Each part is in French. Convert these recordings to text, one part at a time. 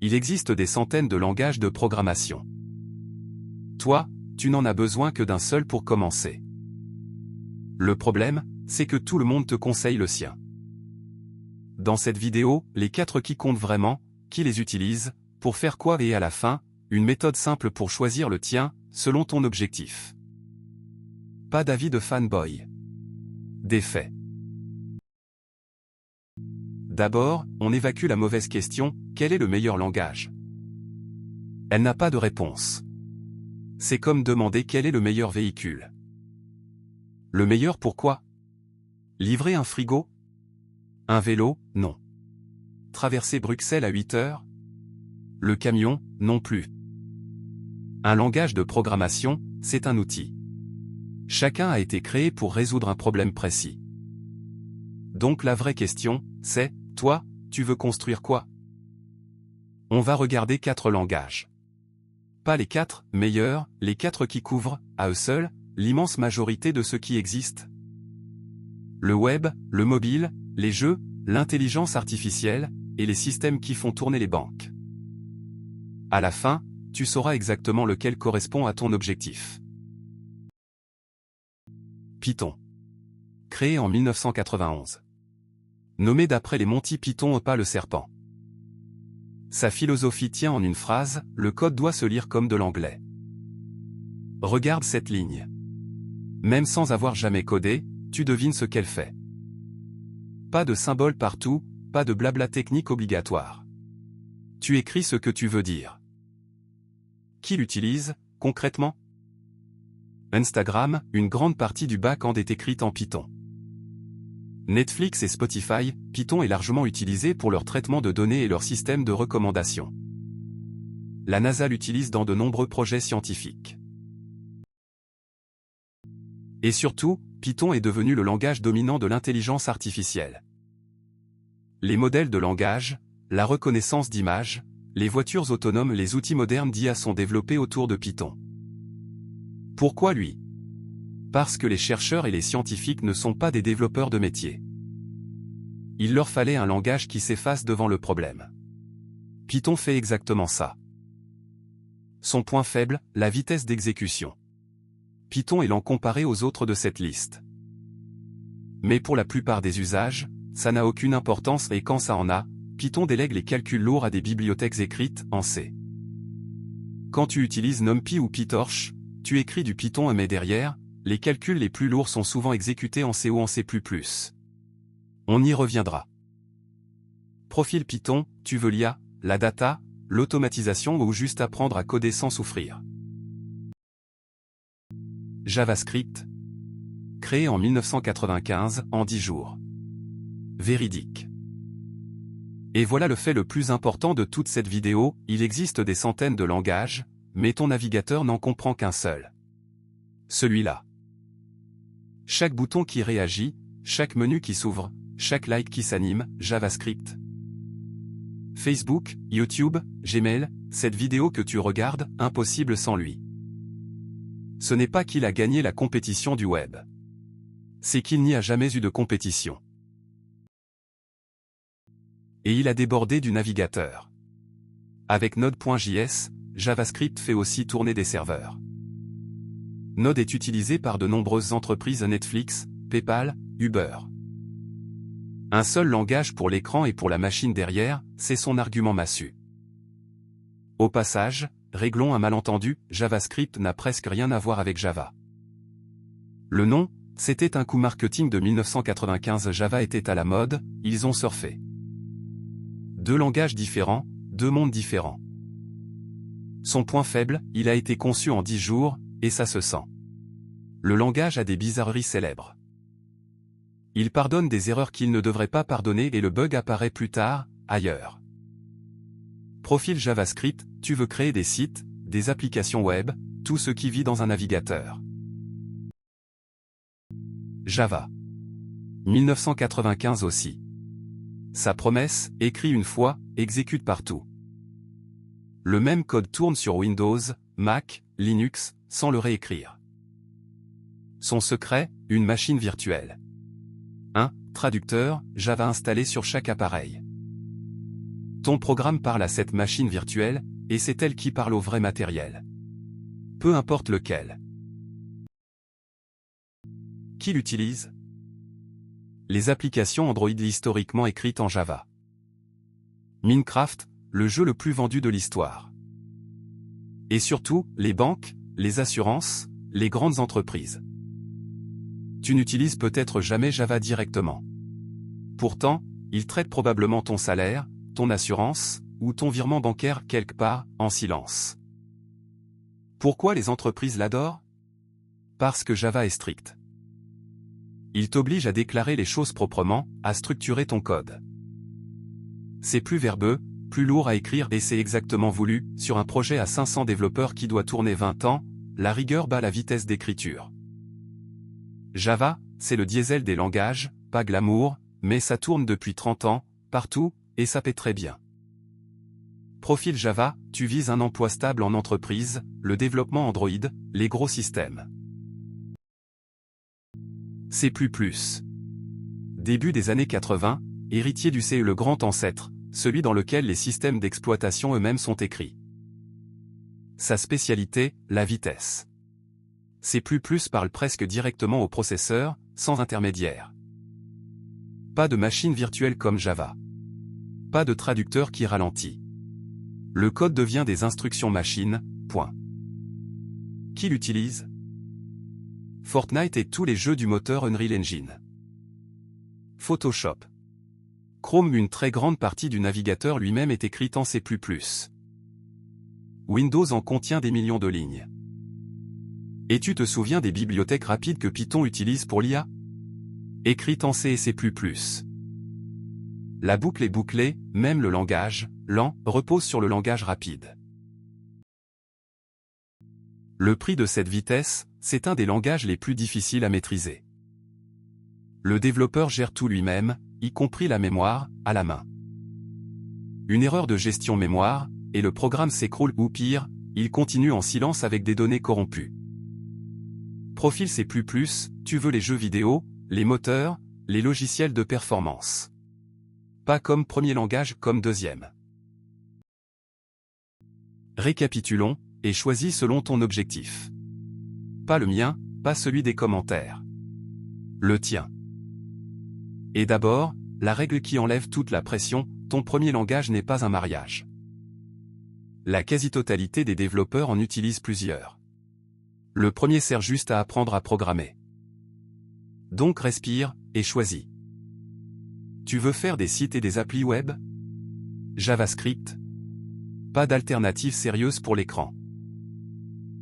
il existe des centaines de langages de programmation. Toi, tu n'en as besoin que d'un seul pour commencer. Le problème, c'est que tout le monde te conseille le sien. Dans cette vidéo, les 4 qui comptent vraiment, qui les utilise, pour faire quoi et à la fin, une méthode simple pour choisir le tien, selon ton objectif. Pas d'avis de fanboy. Des faits. D'abord, on évacue la mauvaise question, quel est le meilleur langage? Elle n'a pas de réponse. C'est comme demander quel est le meilleur véhicule. Le meilleur pourquoi? Livrer un frigo? Un vélo? Non. Traverser Bruxelles à 8 heures? Le camion? Non plus. Un langage de programmation, c'est un outil. Chacun a été créé pour résoudre un problème précis. Donc la vraie question, c'est, toi, tu veux construire quoi? On va regarder 4 langages. Pas les 4 meilleurs, les 4 qui couvrent, à eux seuls, l'immense majorité de ce qui existe. Le web, le mobile, les jeux, l'intelligence artificielle, et les systèmes qui font tourner les banques. À la fin, tu sauras exactement lequel correspond à ton objectif. Python. Créé en 1991. Nommé d'après les Monty Python pas le serpent. Sa philosophie tient en une phrase, le code doit se lire comme de l'anglais. Regarde cette ligne. Même sans avoir jamais codé, tu devines ce qu'elle fait. Pas de symboles partout, pas de blabla technique obligatoire. Tu écris ce que tu veux dire. Qui l'utilise, concrètement? Instagram, une grande partie du back-end est écrite en Python. Netflix et Spotify, Python est largement utilisé pour leur traitement de données et leur système de recommandation. La NASA l'utilise dans de nombreux projets scientifiques. Et surtout, Python est devenu le langage dominant de l'intelligence artificielle. Les modèles de langage, la reconnaissance d'images, les voitures autonomes, les outils modernes d'IA sont développés autour de Python. Pourquoi lui? Parce que les chercheurs et les scientifiques ne sont pas des développeurs de métier. Il leur fallait un langage qui s'efface devant le problème. Python fait exactement ça. Son point faible, la vitesse d'exécution. Python est lent comparé aux autres de cette liste. Mais pour la plupart des usages, ça n'a aucune importance et quand ça en a, Python délègue les calculs lourds à des bibliothèques écrites en C. Quand tu utilises NumPy ou PyTorch, tu écris du Python mais derrière, les calculs les plus lourds sont souvent exécutés en C ou en C++. On y reviendra. Profil Python, tu veux l'IA, la data, l'automatisation ou juste apprendre à coder sans souffrir. JavaScript. Créé en 1995, en 10 jours. Véridique. Et voilà le fait le plus important de toute cette vidéo, il existe des centaines de langages, mais ton navigateur n'en comprend qu'un seul. Celui-là. Chaque bouton qui réagit, chaque menu qui s'ouvre, chaque like qui s'anime, JavaScript. Facebook, YouTube, Gmail, cette vidéo que tu regardes, impossible sans lui. Ce n'est pas qu'il a gagné la compétition du web. C'est qu'il n'y a jamais eu de compétition. Et il a débordé du navigateur. Avec Node.js, JavaScript fait aussi tourner des serveurs. Node est utilisé par de nombreuses entreprises Netflix, PayPal, Uber. Un seul langage pour l'écran et pour la machine derrière, c'est son argument massu. Au passage, réglons un malentendu, JavaScript n'a presque rien à voir avec Java. Le nom, c'était un coup marketing de 1995, Java était à la mode, ils ont surfé. 2 langages différents, 2 mondes différents. Son point faible, il a été conçu en 10 jours, et ça se sent. Le langage a des bizarreries célèbres. Il pardonne des erreurs qu'il ne devrait pas pardonner et le bug apparaît plus tard, ailleurs. Profil JavaScript, tu veux créer des sites, des applications web, tout ce qui vit dans un navigateur. Java. 1995 aussi. Sa promesse, écrit une fois, exécute partout. Le même code tourne sur Windows, Mac, Linux, sans le réécrire. Son secret, une machine virtuelle. Un traducteur, Java installé sur chaque appareil. Ton programme parle à cette machine virtuelle, et c'est elle qui parle au vrai matériel. Peu importe lequel. Qui l'utilise? Les applications Android historiquement écrites en Java. Minecraft, le jeu le plus vendu de l'histoire. Et surtout, les banques, les assurances, les grandes entreprises. Tu n'utilises peut-être jamais Java directement. Pourtant, il traite probablement ton salaire, ton assurance, ou ton virement bancaire quelque part, en silence. Pourquoi les entreprises l'adorent? Parce que Java est strict. Il t'oblige à déclarer les choses proprement, à structurer ton code. C'est plus verbeux, plus lourd à écrire et c'est exactement voulu, sur un projet à 500 développeurs qui doit tourner 20 ans, la rigueur bat la vitesse d'écriture. Java, c'est le diesel des langages, pas glamour, mais ça tourne depuis 30 ans, partout, et ça paie très bien. Profil Java, tu vises un emploi stable en entreprise, le développement Android, les gros systèmes. C++. Début des années 80, héritier du C, le grand ancêtre, celui dans lequel les systèmes d'exploitation eux-mêmes sont écrits. Sa spécialité, la vitesse. C++ parle presque directement au processeur, sans intermédiaire. Pas de machine virtuelle comme Java. Pas de traducteur qui ralentit. Le code devient des instructions machines, point. Qui l'utilise? Fortnite et tous les jeux du moteur Unreal Engine. Photoshop. Chrome, une très grande partie du navigateur lui-même est écrite en C++. Windows en contient des millions de lignes. Et tu te souviens des bibliothèques rapides que Python utilise pour l'IA? Écrites en C et C++. La boucle est bouclée, même le langage, lent, repose sur le langage rapide. Le prix de cette vitesse, c'est un des langages les plus difficiles à maîtriser. Le développeur gère tout lui-même, y compris la mémoire, à la main. Une erreur de gestion mémoire, et le programme s'écroule ou pire, il continue en silence avec des données corrompues. Profil C++, tu veux les jeux vidéo, les moteurs, les logiciels de performance. Pas comme premier langage, comme deuxième. Récapitulons, et choisis selon ton objectif. Pas le mien, pas celui des commentaires. Le tien. Et d'abord, la règle qui enlève toute la pression, ton premier langage n'est pas un mariage. La quasi-totalité des développeurs en utilisent plusieurs. Le premier sert juste à apprendre à programmer. Donc respire, et choisis. Tu veux faire des sites et des applis web? JavaScript. Pas d'alternative sérieuse pour l'écran.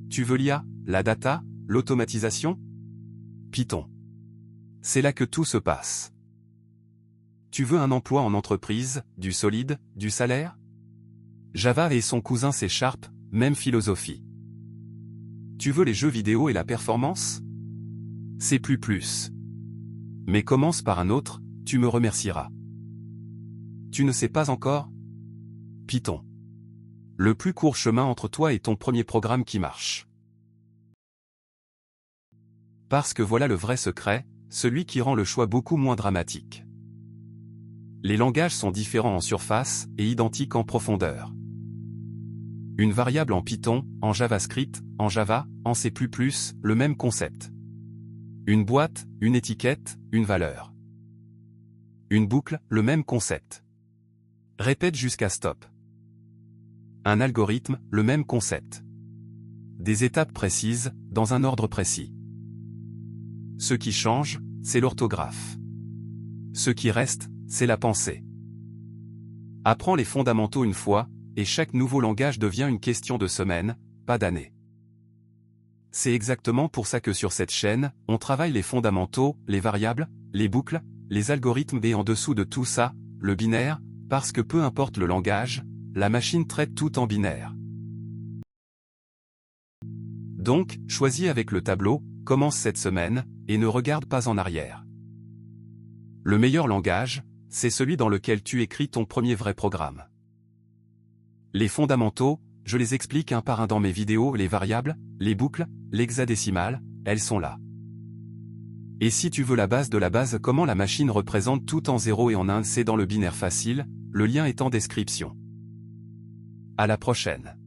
Tu veux l'IA, la data, l'automatisation? Python. C'est là que tout se passe. Tu veux un emploi en entreprise, du solide, du salaire? Java et son cousin C#, même philosophie. Tu veux les jeux vidéo et la performance? C++. Mais commence par un autre, tu me remercieras. Tu ne sais pas encore? Python. Le plus court chemin entre toi et ton premier programme qui marche. Parce que voilà le vrai secret, celui qui rend le choix beaucoup moins dramatique. Les langages sont différents en surface et identiques en profondeur. Une variable en Python, en JavaScript, en Java, en C++, le même concept. Une boîte, une étiquette, une valeur. Une boucle, le même concept. Répète jusqu'à stop. Un algorithme, le même concept. Des étapes précises, dans un ordre précis. Ce qui change, c'est l'orthographe. Ce qui reste, c'est la pensée. Apprends les fondamentaux une fois, et chaque nouveau langage devient une question de semaines, pas d'années. C'est exactement pour ça que sur cette chaîne, on travaille les fondamentaux, les variables, les boucles, les algorithmes et en dessous de tout ça, le binaire, parce que peu importe le langage, la machine traite tout en binaire. Donc, choisis avec le tableau, commence cette semaine, et ne regarde pas en arrière. Le meilleur langage, c'est celui dans lequel tu écris ton premier vrai programme. Les fondamentaux, je les explique un par un dans mes vidéos, les variables, les boucles, l'hexadécimal, elles sont là. Et si tu veux la base de la base, comment la machine représente tout en 0 et en 1, c'est dans le binaire facile, le lien est en description. À la prochaine.